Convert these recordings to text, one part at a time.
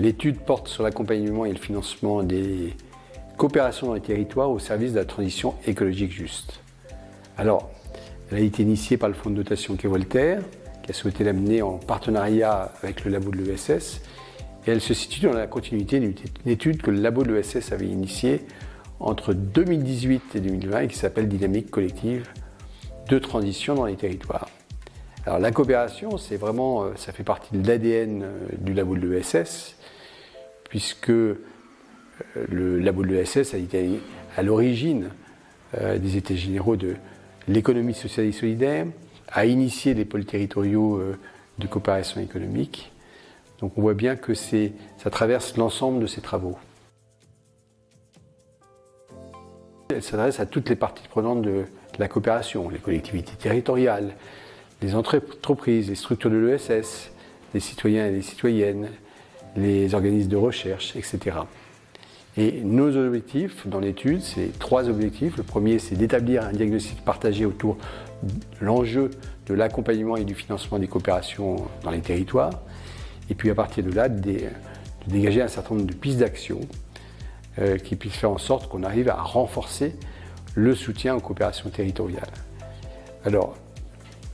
L'étude porte sur l'accompagnement et le financement des coopérations dans les territoires au service de la transition écologique juste. Alors, elle a été initiée par le fonds de dotation Quai Voltaire, qui a souhaité l'amener en partenariat avec le labo de l'ESS, et elle se situe dans la continuité d'une étude que le labo de l'ESS avait initiée entre 2018 et 2020 et qui s'appelle Dynamique collective de transition dans les territoires. Alors la coopération, c'est vraiment, ça fait partie de l'ADN du labo de l'ESS, puisque le labo de l'ESS a été à l'origine des états généraux de l'économie sociale et solidaire, a initié les pôles territoriaux de coopération économique. Donc on voit bien que ça traverse l'ensemble de ces travaux. Elle s'adresse à toutes les parties prenantes de la coopération, les collectivités territoriales, les entreprises, les structures de l'ESS, les citoyens et les citoyennes, les organismes de recherche, etc. Et nos objectifs dans l'étude, c'est 3 objectifs. Le premier, c'est d'établir un diagnostic partagé autour de l'enjeu de l'accompagnement et du financement des coopérations dans les territoires. Et puis à partir de là, de dégager un certain nombre de pistes d'action qui puissent faire en sorte qu'on arrive à renforcer le soutien aux coopérations territoriales. Alors,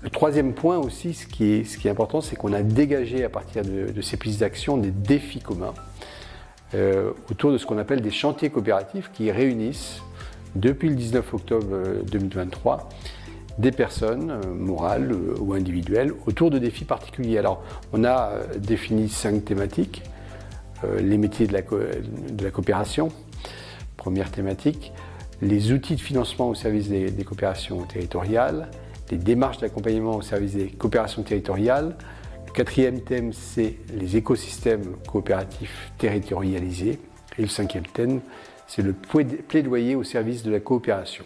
le troisième point aussi, ce qui est important, c'est qu'on a dégagé à partir de ces pistes d'action des défis communs autour de ce qu'on appelle des chantiers coopératifs qui réunissent, depuis le 19 octobre 2023, des personnes morales ou individuelles autour de défis particuliers. Alors, on a défini 5 thématiques. Les métiers de la coopération, première thématique, les outils de financement au service des coopérations territoriales, les démarches d'accompagnement au service des coopérations territoriales. Le 4e thème, c'est les écosystèmes coopératifs territorialisés. Et le 5e thème, c'est le plaidoyer au service de la coopération.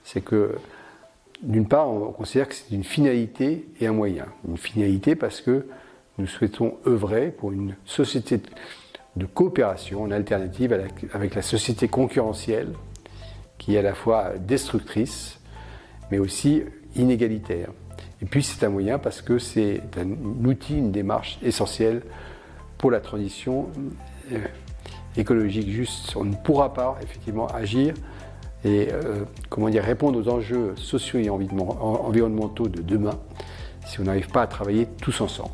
C'est que, d'une part, on considère que c'est une finalité et un moyen. Une finalité parce que nous souhaitons œuvrer pour une société de coopération en alternative avec la société concurrentielle qui est à la fois destructrice mais aussi inégalitaire. Et puis c'est un moyen parce que c'est un outil, une démarche essentielle pour la transition écologique juste. On ne pourra pas effectivement agir et répondre aux enjeux sociaux et environnementaux de demain si on n'arrive pas à travailler tous ensemble.